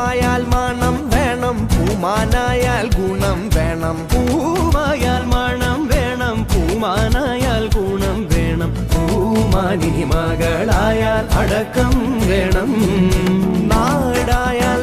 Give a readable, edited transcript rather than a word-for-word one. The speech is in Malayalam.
പൂവായാൽ മണം വേണം, പൂമാനായാൽ ഗുണം വേണം. പൂവായാൽ മണം വേണം, പൂമാനായാൽ ഗുണം വേണം. പൂമാനി മകളായാൽ അടക്കം വേണം. നാടായാൽ